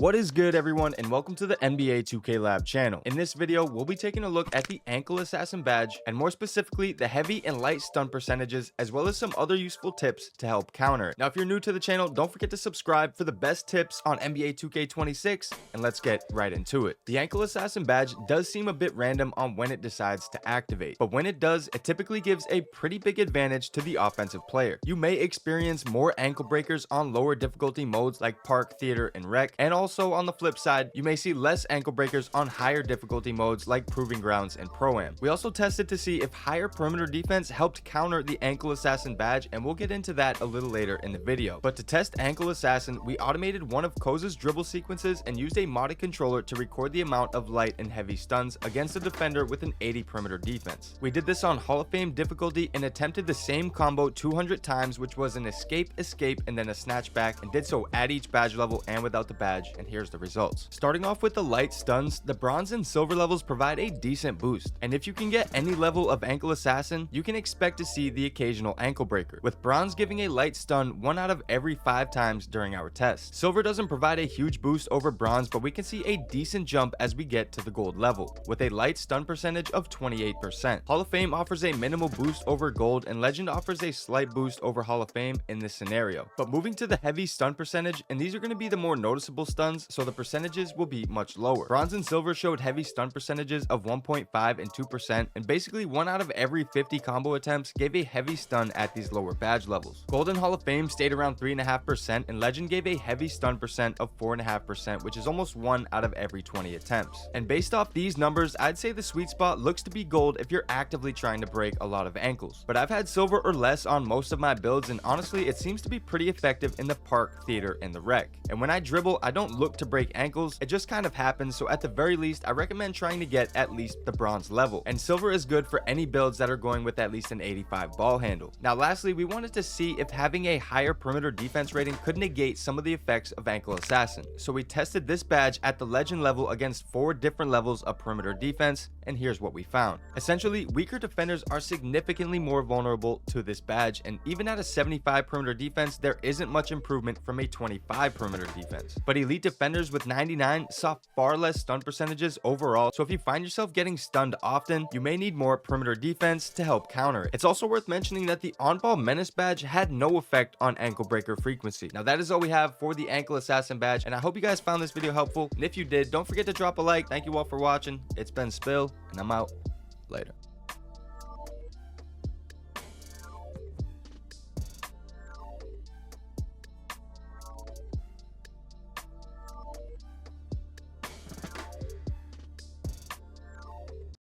What is good, everyone, and welcome to the NBA 2K Lab channel. In this video, we'll be taking a look at the Ankle Assassin badge, and more specifically, the heavy and light stun percentages, as well as some other useful tips to help counter it. Now, if you're new to the channel, don't forget to subscribe for the best tips on NBA 2K26, and let's get right into it. The Ankle Assassin badge does seem a bit random on when it decides to activate, but when it does, it typically gives a pretty big advantage to the offensive player. You may experience more ankle breakers on lower difficulty modes like Park, Theater, and Rec, and also on the flip side, you may see less ankle breakers on higher difficulty modes like Proving Grounds and Pro-Am. We also tested to see if higher perimeter defense helped counter the Ankle Assassin badge, and we'll get into that a little later in the video. But to test Ankle Assassin, we automated one of Koza's dribble sequences and used a modded controller to record the amount of light and heavy stuns against a defender with an 80 perimeter defense. We did this on Hall of Fame difficulty and attempted the same combo 200 times, which was an escape, and then a snatch back, and did so at each badge level and without the badge. And here's the results. Starting off with the light stuns, the bronze and silver levels provide a decent boost, and if you can get any level of Ankle Assassin, you can expect to see the occasional ankle breaker, with bronze giving a light stun 1 out of every 5 times during our test. Silver doesn't provide a huge boost over bronze, but we can see a decent jump as we get to the gold level, with a light stun percentage of 28%. Hall of Fame offers a minimal boost over gold, and Legend offers a slight boost over Hall of Fame in this scenario. But moving to the heavy stun percentage, and these are going to be the more noticeable stuns, so the percentages will be much lower. Bronze and silver showed heavy stun percentages of 1.5 and 2%, and basically 1 out of every 50 combo attempts gave a heavy stun at these lower badge levels. Gold and Hall of Fame stayed around 3.5%, and Legend gave a heavy stun percent of 4.5%, which is almost 1 out of every 20 attempts. And based off these numbers, I'd say the sweet spot looks to be gold if you're actively trying to break a lot of ankles. But I've had silver or less on most of my builds, and honestly, it seems to be pretty effective in the Park, Theater, and the Rec. And when I dribble, I don't look to break ankles, it just kind of happens, so at the very least, I recommend trying to get at least the bronze level. And silver is good for any builds that are going with at least an 85 ball handle. Now lastly, we wanted to see if having a higher perimeter defense rating could negate some of the effects of Ankle Assassin. So we tested this badge at the Legend level against 4 different levels of perimeter defense, and here's what we found. Essentially, weaker defenders are significantly more vulnerable to this badge, and even at a 75 perimeter defense, there isn't much improvement from a 25 perimeter defense. But elite defenders with 99 saw far less stun percentages overall, so if you find yourself getting stunned often, you may need more perimeter defense to help counter it. It's also worth mentioning that the on-ball menace badge had no effect on ankle breaker frequency. Now that is all we have for the Ankle Assassin badge, and I hope you guys found this video helpful, and if you did, don't forget to drop a like. Thank you all for watching. It's been Spill, and I'm out. Later.